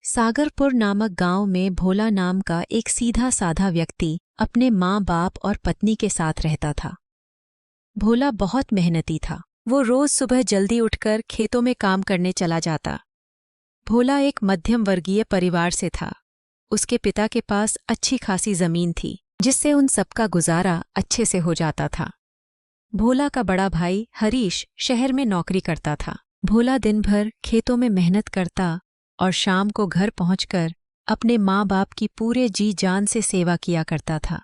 सागरपुर नामक गांव में भोला नाम का एक सीधा साधा व्यक्ति अपने माँ बाप और पत्नी के साथ रहता था। भोला बहुत मेहनती था। वो रोज सुबह जल्दी उठकर खेतों में काम करने चला जाता। भोला एक मध्यम वर्गीय परिवार से था। उसके पिता के पास अच्छी खासी जमीन थी, जिससे उन सबका गुजारा अच्छे से हो जाता था। भोला का बड़ा भाई हरीश शहर में नौकरी करता था। भोला दिन भर खेतों में मेहनत करता और शाम को घर पहुंचकर अपने माँ बाप की पूरे जी जान से सेवा किया करता था।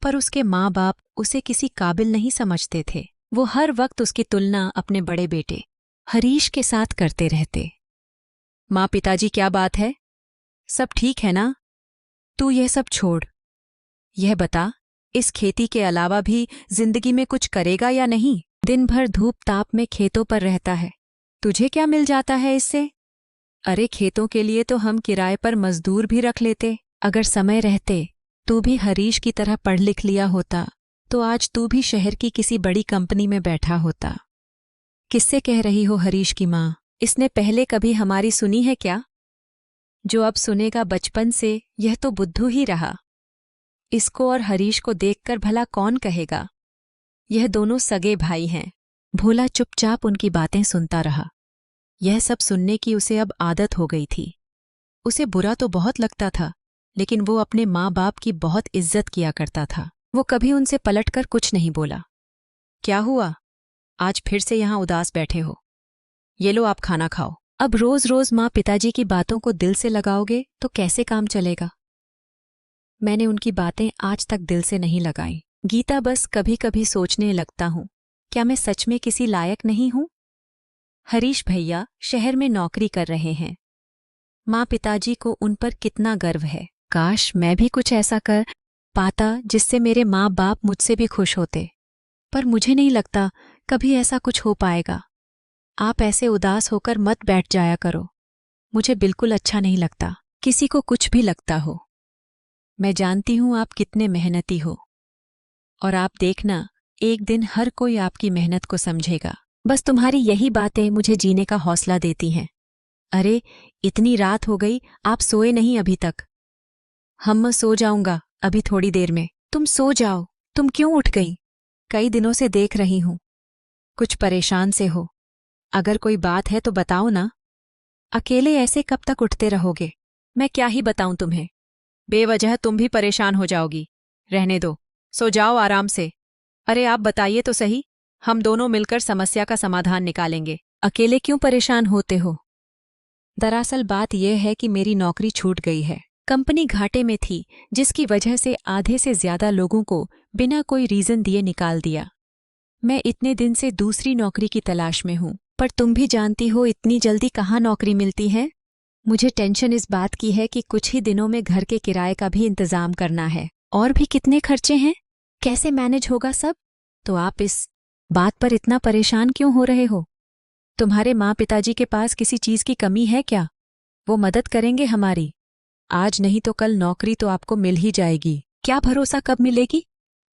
पर उसके माँ बाप उसे किसी काबिल नहीं समझते थे। वो हर वक्त उसकी तुलना अपने बड़े बेटे हरीश के साथ करते रहते। माँ पिताजी, क्या बात है? सब ठीक है ना? तू यह सब छोड़, यह बता, इस खेती के अलावा भी जिंदगी में कुछ करेगा या नहीं? दिन भर धूप ताप में खेतों पर रहता है, तुझे क्या मिल जाता है इससे? अरे, खेतों के लिए तो हम किराए पर मजदूर भी रख लेते। अगर समय रहते तू भी हरीश की तरह पढ़ लिख लिया होता तो आज तू भी शहर की किसी बड़ी कंपनी में बैठा होता। किससे कह रही हो हरीश की माँ? इसने पहले कभी हमारी सुनी है क्या? जो अब सुनेगा बचपन से यह तो बुद्धू ही रहा। इसको और हरीश को देखकर भला कौन कहेगा? यह दोनों सगे भाई हैं। भोला चुपचाप उनकी बातें सुनता रहा। यह सब सुनने की उसे अब आदत हो गई थी। उसे बुरा तो बहुत लगता था, लेकिन वो अपने माँ बाप की बहुत इज्जत किया करता था। वो कभी उनसे पलटकर कुछ नहीं बोला। क्या हुआ, आज फिर से यहाँ उदास बैठे हो? ये लो, आप खाना खाओ। अब रोज रोज माँ पिताजी की बातों को दिल से लगाओगे तो कैसे काम चलेगा? मैंने उनकी बातें आज तक दिल से नहीं लगाई गीता, बस कभी कभी सोचने लगता हूँ, क्या मैं सच में किसी लायक नहीं हूँ? हरीश भैया शहर में नौकरी कर रहे हैं। माँ पिताजी को उन पर कितना गर्व है। काश मैं भी कुछ ऐसा कर पाता जिससे मेरे माँ बाप मुझसे भी खुश होते, पर मुझे नहीं लगता कभी ऐसा कुछ हो पाएगा। आप ऐसे उदास होकर मत बैठ जाया करो, मुझे बिल्कुल अच्छा नहीं लगता किसी को कुछ भी लगता हो। मैं जानती हूँ आप कितने मेहनती हो, और आप देखना, एक दिन हर कोई आपकी मेहनत को समझेगा। बस तुम्हारी यही बातें मुझे जीने का हौसला देती हैं। अरे, इतनी रात हो गई, आप सोए नहीं अभी तक? मैं सो जाऊंगा अभी थोड़ी देर में। तुम सो जाओ। तुम क्यों उठ गई? कई दिनों से देख रही हूं, कुछ परेशान से हो। अगर कोई बात है तो बताओ ना। अकेले ऐसे कब तक उठते रहोगे? मैं क्या ही बताऊं तुम्हें, बेवजह तुम भी परेशान हो जाओगी। रहने दो, सो जाओ आराम से। अरे आप बताइए तो सही, हम दोनों मिलकर समस्या का समाधान निकालेंगे। अकेले क्यों परेशान होते हो? दरअसल बात यह है कि मेरी नौकरी छूट गई है। कंपनी घाटे में थी, जिसकी वजह से आधे से ज्यादा लोगों को बिना कोई रीजन दिए निकाल दिया। मैं इतने दिन से दूसरी नौकरी की तलाश में हूँ, पर तुम भी जानती हो इतनी जल्दी कहाँ नौकरी मिलती है। मुझे टेंशन इस बात की है कि कुछ ही दिनों में घर के किराए का भी इंतजाम करना है, और भी कितने खर्चे हैं। कैसे मैनेज होगा सब? तो आप इस बात पर इतना परेशान क्यों हो रहे हो? तुम्हारे माँ पिताजी के पास किसी चीज की कमी है क्या? वो मदद करेंगे हमारी। आज नहीं तो कल नौकरी तो आपको मिल ही जाएगी। क्या भरोसा कब मिलेगी,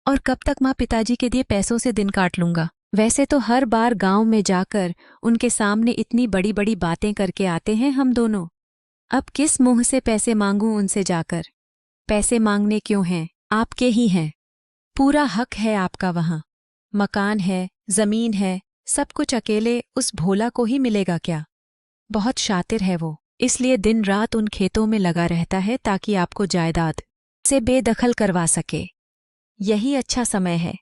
और कब तक माँ पिताजी के दिए पैसों से दिन काट लूंगा। वैसे तो हर बार गांव में जाकर उनके सामने इतनी बड़ी बड़ी बातें करके आते हैं हम दोनों। अब किस मुंह से पैसे मांगूं उनसे जाकर? पैसे मांगने क्यों हैं? आपके ही हैं। पूरा हक है आपका वहां। मकान है, जमीन है, सब कुछ अकेले उस भोला को ही मिलेगा क्या? बहुत शातिर है वो, इसलिए दिन रात उन खेतों में लगा रहता है ताकि आपको जायदाद से बेदखल करवा सके। यही अच्छा समय है,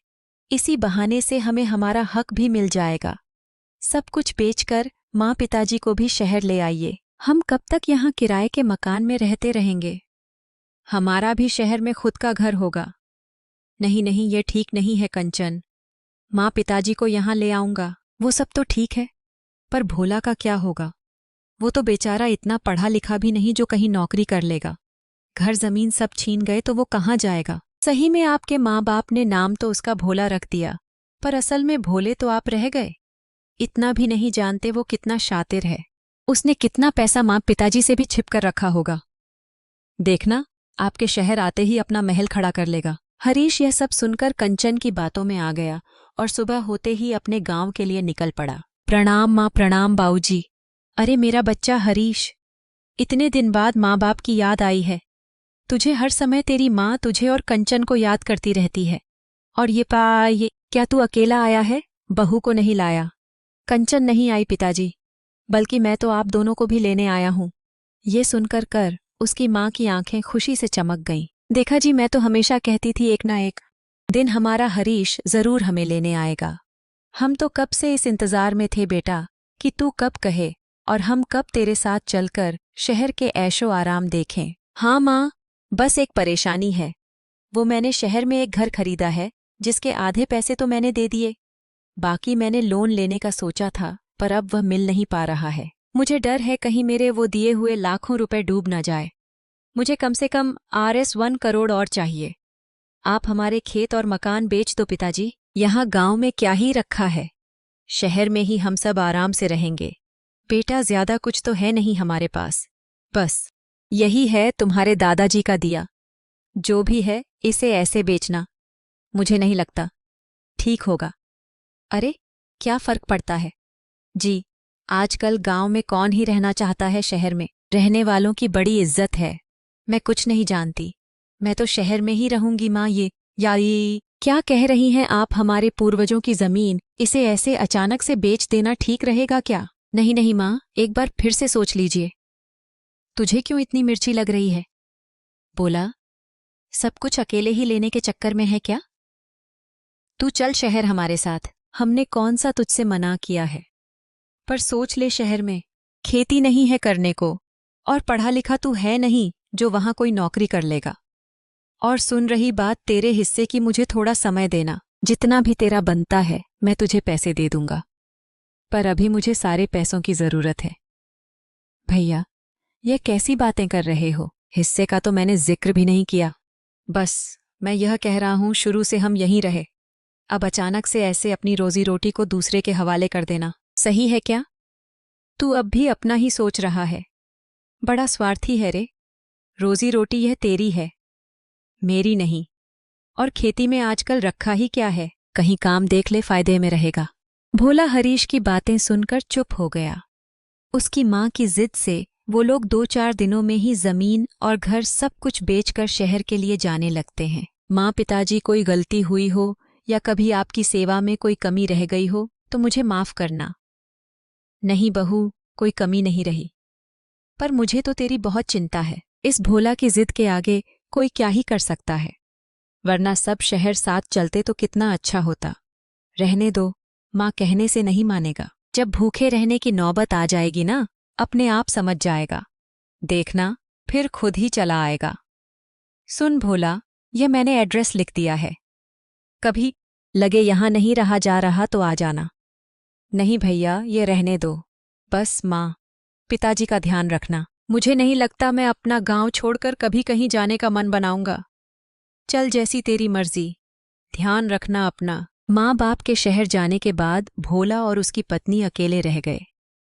इसी बहाने से हमें हमारा हक भी मिल जाएगा। सब कुछ बेचकर माँ पिताजी को भी शहर ले आइए। हम कब तक यहाँ किराए के मकान में रहते रहेंगे? हमारा भी शहर में खुद का घर होगा। नहीं नहीं, ये ठीक नहीं है कंचन। माँ पिताजी को यहाँ ले आऊंगा, वो सब तो ठीक है, पर भोला का क्या होगा? वो तो बेचारा इतना पढ़ा लिखा भी नहीं जो कहीं नौकरी कर लेगा। घर जमीन सब छीन गए तो वो कहाँ जाएगा? सही में आपके माँ बाप ने नाम तो उसका भोला रख दिया, पर असल में भोले तो आप रह गए। इतना भी नहीं जानते वो कितना शातिर है। उसने कितना पैसा माँ पिताजी से भी छिप कर रखा होगा। देखना, आपके शहर आते ही अपना महल खड़ा कर लेगा। हरीश यह सब सुनकर कंचन की बातों में आ गया और सुबह होते ही अपने गांव के लिए निकल पड़ा। प्रणाम माँ, प्रणाम बाऊजी। अरे मेरा बच्चा हरीश, इतने दिन बाद माँ बाप की याद आई है। तुझे हर समय तेरी माँ तुझे और कंचन को याद करती रहती है। और ये क्या तू अकेला आया है? बहू को नहीं लाया? कंचन नहीं आई पिताजी, बल्कि मैं तो आप दोनों को भी लेने आया हूँ। ये सुनकर उसकी माँ की आंखें खुशी से चमक गईं। देखा जी, मैं तो हमेशा कहती थी एक ना एक दिन हमारा हरीश जरूर हमें लेने आएगा। हम तो कब से इस इंतजार में थे बेटा कि तू कब कहे और हम कब तेरे साथ चलकर शहर के ऐशो आराम देखें। हाँ माँ, बस एक परेशानी है। वो मैंने शहर में एक घर खरीदा है जिसके आधे पैसे तो मैंने दे दिए। बाकी मैंने लोन लेने का सोचा था, पर अब वह मिल नहीं पा रहा है। मुझे डर है कहीं मेरे वो दिए हुए लाखों रुपए डूब न जाए। मुझे कम से कम RS 1 करोड़ और चाहिए। आप हमारे खेत और मकान बेच दो पिताजी। यहाँ गांव में क्या ही रखा है, शहर में ही हम सब आराम से रहेंगे। बेटा, ज्यादा कुछ तो है नहीं हमारे पास, बस यही है तुम्हारे दादाजी का दिया। जो भी है इसे ऐसे बेचना, मुझे नहीं लगता ठीक होगा। अरे, क्या फर्क पड़ता है जी, आजकल गांव में कौन ही रहना चाहता है, शहर में रहने वालों की बड़ी इज्जत है। मैं कुछ नहीं जानती, मैं तो शहर में ही रहूंगी माँ। ये क्या कह रही हैं आप? हमारे पूर्वजों की जमीन, इसे ऐसे अचानक से बेच देना ठीक रहेगा क्या? नहीं नहीं माँ, एक बार फिर से सोच लीजिए। तुझे क्यों इतनी मिर्ची लग रही है? बोला, सब कुछ अकेले ही लेने के चक्कर में है क्या? तू चल शहर हमारे साथ। हमने कौन सा तुझसे मना किया है? पर सोच ले, शहर में खेती नहीं है करने को, और पढ़ा लिखा तू है नहीं जो वहां कोई नौकरी कर लेगा। और सुन रही बात तेरे हिस्से की, मुझे थोड़ा समय देना। जितना भी तेरा बनता है मैं तुझे पैसे दे दूंगा, पर अभी मुझे सारे पैसों की जरूरत है। भैया, ये कैसी बातें कर रहे हो? हिस्से का तो मैंने जिक्र भी नहीं किया। बस मैं यह कह रहा हूं, शुरू से हम यहीं रहे, अब अचानक से ऐसे अपनी रोजी रोटी को दूसरे के हवाले कर देना सही है क्या? तू अब भी अपना ही सोच रहा है। बड़ा स्वार्थी है रे। रोजी रोटी यह तेरी है, मेरी नहीं। और खेती में आजकल रखा ही क्या है? कहीं काम देख ले, फायदे में रहेगा। भोला हरीश की बातें सुनकर चुप हो गया। उसकी माँ की जिद से वो लोग 2-4 दिनों में ही जमीन और घर सब कुछ बेचकर शहर के लिए जाने लगते हैं। माँ, पिताजी, कोई गलती हुई हो या कभी आपकी सेवा में कोई कमी रह गई हो तो मुझे माफ करना। नहीं बहू, कोई कमी नहीं रही, पर मुझे तो तेरी बहुत चिंता है। इस भोला की जिद के आगे कोई क्या ही कर सकता है, वरना सब शहर साथ चलते तो कितना अच्छा होता। रहने दो, माँ कहने से नहीं मानेगा। जब भूखे रहने की नौबत आ जाएगी ना, अपने आप समझ जाएगा। देखना, फिर खुद ही चला आएगा। सुन भोला, यह मैंने एड्रेस लिख दिया है, कभी लगे यहाँ नहीं रहा जा रहा तो आ जाना। नहीं भैया, ये रहने दो। बस माँ, पिताजी का ध्यान रखना। मुझे नहीं लगता मैं अपना गांव छोड़कर कभी कहीं जाने का मन बनाऊंगा। चल, जैसी तेरी मर्जी, ध्यान रखना अपना। माँ बाप के शहर जाने के बाद भोला और उसकी पत्नी अकेले रह गए।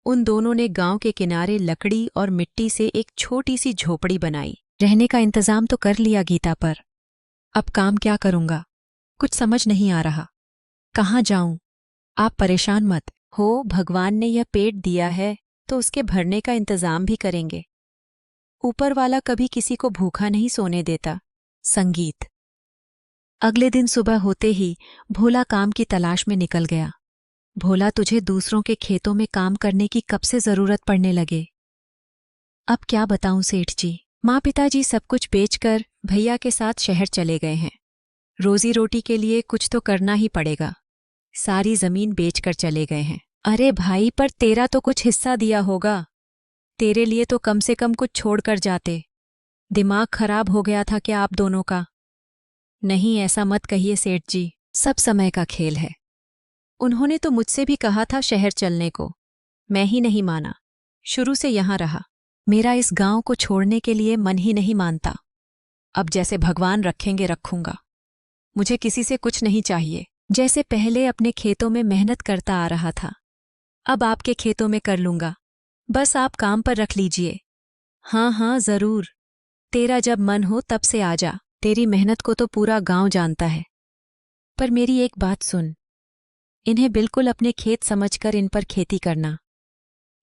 उन दोनों ने गांव के किनारे लकड़ी और मिट्टी से एक छोटी सी झोपड़ी बनाई। रहने का इंतजाम तो कर लिया गीता, पर अब काम क्या करूंगा, कुछ समझ नहीं आ रहा। कहाँ जाऊं? आप परेशान मत हो, भगवान ने यह पेट दिया है तो उसके भरने का इंतजाम भी करेंगे। ऊपर वाला कभी किसी को भूखा नहीं सोने देता। संगीत। अगले दिन सुबह होते ही भोला काम की तलाश में निकल गया। भोला, तुझे दूसरों के खेतों में काम करने की कब से जरूरत पड़ने लगे? अब क्या बताऊं सेठ जी, माँ पिताजी सब कुछ बेचकर भैया के साथ शहर चले गए हैं। रोजी रोटी के लिए कुछ तो करना ही पड़ेगा। सारी जमीन बेचकर चले गए हैं। अरे भाई, पर तेरा तो कुछ हिस्सा दिया होगा, तेरे लिए तो कम से कम कुछ छोड़कर जाते। दिमाग खराब हो गया था क्या आप दोनों का? नहीं, ऐसा मत कहिए सेठ जी, सब समय का खेल है। उन्होंने तो मुझसे भी कहा था शहर चलने को, मैं ही नहीं माना। शुरू से यहां रहा, मेरा इस गांव को छोड़ने के लिए मन ही नहीं मानता। अब जैसे भगवान रखेंगे रखूंगा। मुझे किसी से कुछ नहीं चाहिए। जैसे पहले अपने खेतों में मेहनत करता आ रहा था, अब आपके खेतों में कर लूंगा। बस आप काम पर रख लीजिए। हाँ हाँ जरूर, तेरा जब मन हो तब से आ जा। तेरी मेहनत को तो पूरा गांव जानता है। पर मेरी एक बात सुन, इन्हें बिल्कुल अपने खेत समझकर इन पर खेती करना।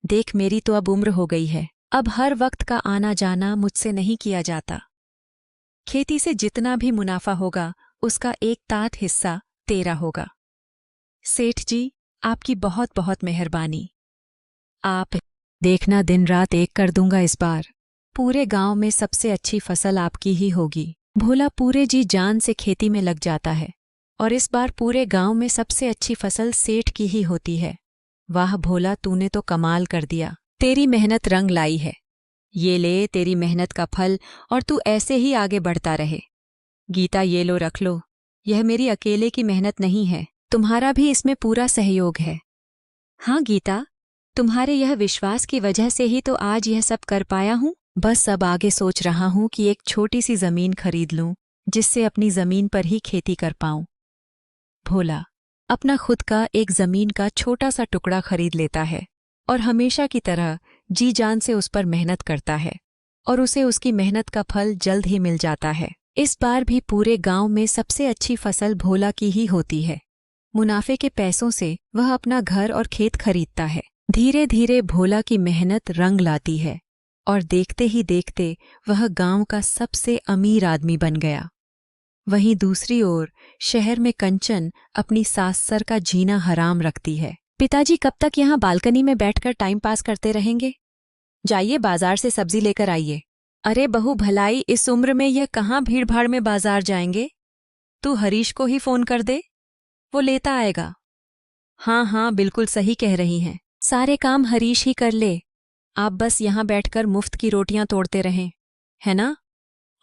देख, मेरी तो अब उम्र हो गई है, अब हर वक्त का आना जाना मुझसे नहीं किया जाता। खेती से जितना भी मुनाफा होगा उसका एक तात हिस्सा तेरा होगा। सेठ जी, आपकी बहुत बहुत मेहरबानी। आप देखना, दिन रात एक कर दूंगा इस बार। पूरे गांव में सबसे अच्छी फसल आपकी ही होगी। भोला पूरे जी जान से खेती में लग जाता है और इस बार पूरे गांव में सबसे अच्छी फसल सेठ की ही होती है। वाह भोला, तूने तो कमाल कर दिया। तेरी मेहनत रंग लाई है। ये ले तेरी मेहनत का फल और तू ऐसे ही आगे बढ़ता रहे। गीता, ये लो, रख लो। यह मेरी अकेले की मेहनत नहीं है, तुम्हारा भी इसमें पूरा सहयोग है। हाँ गीता, तुम्हारे यह विश्वास की वजह से ही तो आज यह सब कर पाया हूँ। बस अब आगे सोच रहा हूँ कि एक छोटी सी जमीन खरीद लूँ जिससे अपनी जमीन पर ही खेती कर पाऊँ। भोला अपना खुद का एक जमीन का छोटा सा टुकड़ा खरीद लेता है और हमेशा की तरह जी जान से उस पर मेहनत करता है और उसे उसकी मेहनत का फल जल्द ही मिल जाता है। इस बार भी पूरे गांव में सबसे अच्छी फसल भोला की ही होती है। मुनाफे के पैसों से वह अपना घर और खेत खरीदता है। धीरे धीरे भोला की मेहनत रंग लाती है और देखते ही देखते वह गांव का सबसे अमीर आदमी बन गया। वहीं दूसरी ओर शहर में कंचन अपनी सास सर का जीना हराम रखती है। पिताजी कब तक यहाँ बालकनी में बैठकर टाइम पास करते रहेंगे? जाइए बाजार से सब्जी लेकर आइए। अरे बहू भलाई, इस उम्र में यह कहाँ भीड़ भाड़ में बाजार जाएंगे? तू हरीश को ही फोन कर दे, वो लेता आएगा। हाँ हाँ, बिल्कुल सही कह रही हैं। सारे काम हरीश ही कर ले, आप बस यहाँ बैठकर मुफ्त की रोटियां तोड़ते रहें, है ना?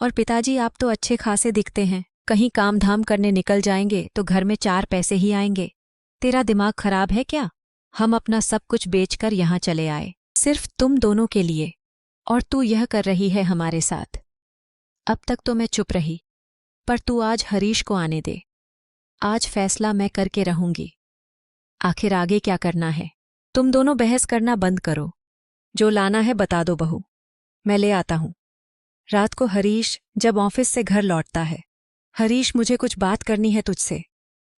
और पिताजी, आप तो अच्छे खासे दिखते हैं, कहीं काम धाम करने निकल जाएंगे तो घर में 4 पैसे ही आएंगे। तेरा दिमाग खराब है क्या? हम अपना सब कुछ बेचकर यहाँ चले आए, सिर्फ तुम दोनों के लिए, और तू यह कर रही है हमारे साथ। अब तक तो मैं चुप रही, पर तू आज हरीश को आने दे। आज फैसला मैं करके रहूंगी। आखिर आगे क्या करना है? तुम दोनों बहस करना बंद करो। जो लाना है बता दो बहू, मैं ले आता हूं। रात को हरीश जब ऑफिस से घर लौटता है, हरीश, मुझे कुछ बात करनी है तुझसे।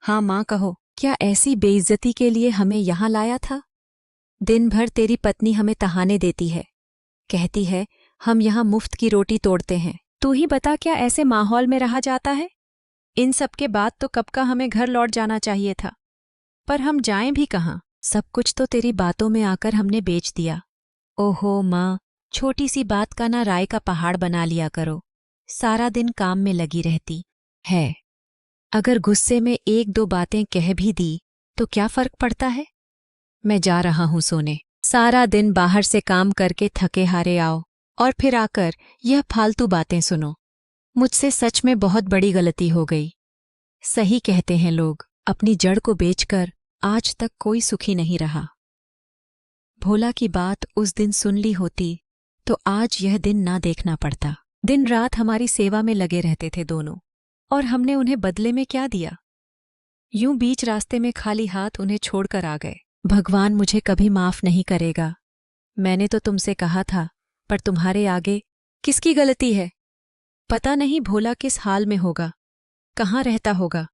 हाँ माँ, कहो। क्या ऐसी बेइज्जती के लिए हमें यहाँ लाया था? दिन भर तेरी पत्नी हमें तहाने देती है, कहती है हम यहाँ मुफ्त की रोटी तोड़ते हैं। तू ही बता, क्या ऐसे माहौल में रहा जाता है? इन सब के बाद तो कब का हमें घर लौट जाना चाहिए था, पर हम जाएं भी कहाँ? सब कुछ तो तेरी बातों में आकर हमने बेच दिया। ओहो माँ, छोटी सी बात का ना राय का पहाड़ बना लिया करो। सारा दिन काम में लगी रहती है, अगर गुस्से में 1-2 बातें कह भी दी तो क्या फर्क पड़ता है? मैं जा रहा हूं सोने। सारा दिन बाहर से काम करके थके हारे आओ और फिर आकर यह फालतू बातें सुनो। मुझसे सच में बहुत बड़ी गलती हो गई। सही कहते हैं लोग, अपनी जड़ को बेचकर आज तक कोई सुखी नहीं रहा। भोला की बात उस दिन सुन ली होती तो आज यह दिन ना देखना पड़ता। दिन रात हमारी सेवा में लगे रहते थे दोनों, और हमने उन्हें बदले में क्या दिया? यूं बीच रास्ते में खाली हाथ उन्हें छोड़कर आ गए। भगवान मुझे कभी माफ नहीं करेगा। मैंने तो तुमसे कहा था, पर तुम्हारे आगे किसकी गलती है? पता नहीं भोला किस हाल में होगा, कहाँ रहता होगा।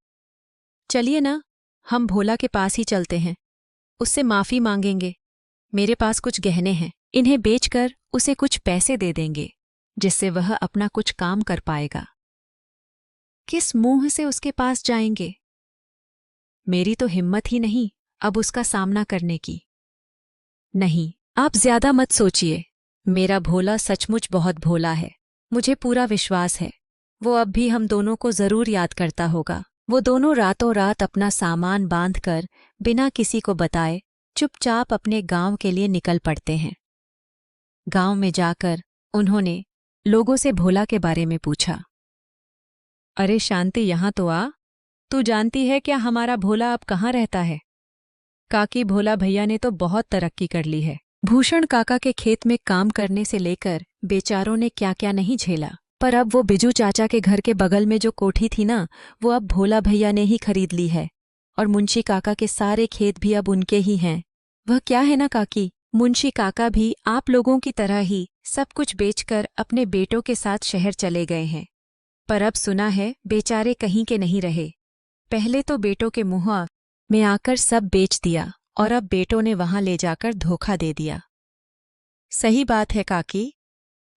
चलिए ना, हम भोला के पास ही चलते हैं, उससे माफी मांगेंगे। मेरे पास कुछ गहने हैं, इन्हें बेचकर उसे कुछ पैसे दे देंगे, जिससे वह अपना कुछ काम कर पाएगा। किस मुंह से उसके पास जाएंगे? मेरी तो हिम्मत ही नहीं अब उसका सामना करने की। नहीं, आप ज्यादा मत सोचिए। मेरा भोला सचमुच बहुत भोला है, मुझे पूरा विश्वास है। वो अब भी हम दोनों को जरूर याद करता होगा। वो दोनों रातों रात अपना सामान बांधकर बिना किसी को बताए चुपचाप अपने गांव के लिए निकल पड़ते हैं। गांव में जाकर उन्होंने लोगों से भोला के बारे में पूछा। अरे शांति, यहाँ तो आ। तू जानती है क्या हमारा भोला अब कहाँ रहता है? काकी, भोला भैया ने तो बहुत तरक्की कर ली है। भूषण काका के खेत में काम करने से लेकर बेचारों ने क्या क्या नहीं झेला, पर अब वो बिजू चाचा के घर के बगल में जो कोठी थी ना, वो अब भोला भैया ने ही खरीद ली है, और मुंशी काका के सारे खेत भी अब उनके ही हैं। वह क्या है ना काकी, मुंशी काका भी आप लोगों की तरह ही सब कुछ बेचकर अपने बेटों के साथ शहर चले गए हैं। पर अब सुना है बेचारे कहीं के नहीं रहे। पहले तो बेटों के मुंह में आकर सब बेच दिया, और अब बेटों ने वहां ले जाकर धोखा दे दिया। सही बात है काकी,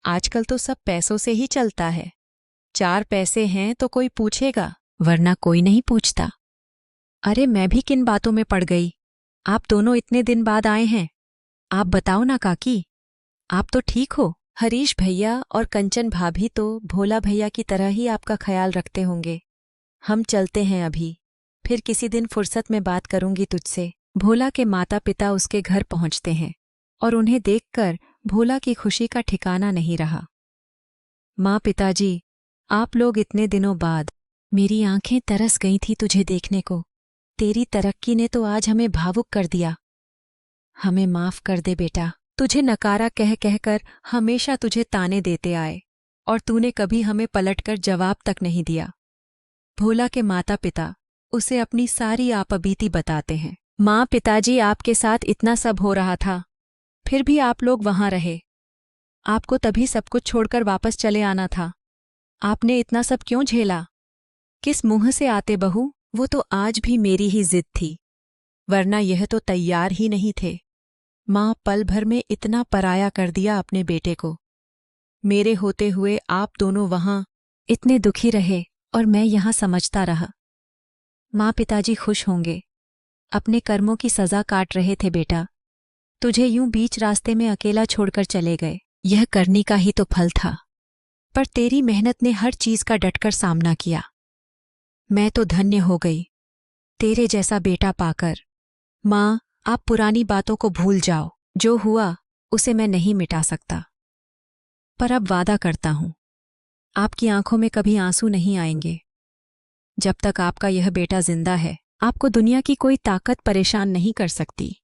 आजकल तो सब पैसों से ही चलता है। 4 पैसे हैं तो कोई पूछेगा, वरना कोई नहीं पूछता। अरे मैं भी किन बातों में पड़ गई। आप दोनों इतने दिन बाद आए हैं। आप बताओ ना काकी, आप तो ठीक हो? हरीश भैया और कंचन भाभी तो भोला भैया की तरह ही आपका ख्याल रखते होंगे। हम चलते हैं अभी, फिर किसी दिन फुर्सत में बात करूंगी तुझसे। भोला के माता पिता उसके घर पहुंचते हैं और उन्हें देखकर भोला की खुशी का ठिकाना नहीं रहा। माँ पिताजी, आप लोग इतने दिनों बाद। मेरी आंखें तरस गई थी तुझे देखने को। तेरी तरक्की ने तो आज हमें भावुक कर दिया। हमें माफ कर दे बेटा, तुझे नकारा कह कहकर हमेशा तुझे ताने देते आए और तूने कभी हमें पलटकर जवाब तक नहीं दिया। भोला के माता पिता उसे अपनी सारी आपबीती बताते हैं। माँ पिताजी, आपके साथ इतना सब हो रहा था, फिर भी आप लोग वहां रहे। आपको तभी सब कुछ छोड़कर वापस चले आना था। आपने इतना सब क्यों झेला? किस मुंह से आते बहू? वो तो आज भी मेरी ही जिद थी, वरना यह तो तैयार ही नहीं थे। माँ पल भर में इतना पराया कर दिया अपने बेटे को। मेरे होते हुए आप दोनों वहां इतने दुखी रहे और मैं यहां समझता रहा। माँ पिताजी खुश होंगे, अपने कर्मों की सजा काट रहे थे बेटा। तुझे यूं बीच रास्ते में अकेला छोड़कर चले गए, यह करनी का ही तो फल था। पर तेरी मेहनत ने हर चीज का डटकर सामना किया। मैं तो धन्य हो गई तेरे जैसा बेटा पाकर। माँ, आप पुरानी बातों को भूल जाओ। जो हुआ उसे मैं नहीं मिटा सकता, पर अब वादा करता हूं, आपकी आंखों में कभी आंसू नहीं आएंगे। जब तक आपका यह बेटा जिंदा है, आपको दुनिया की कोई ताकत परेशान नहीं कर सकती।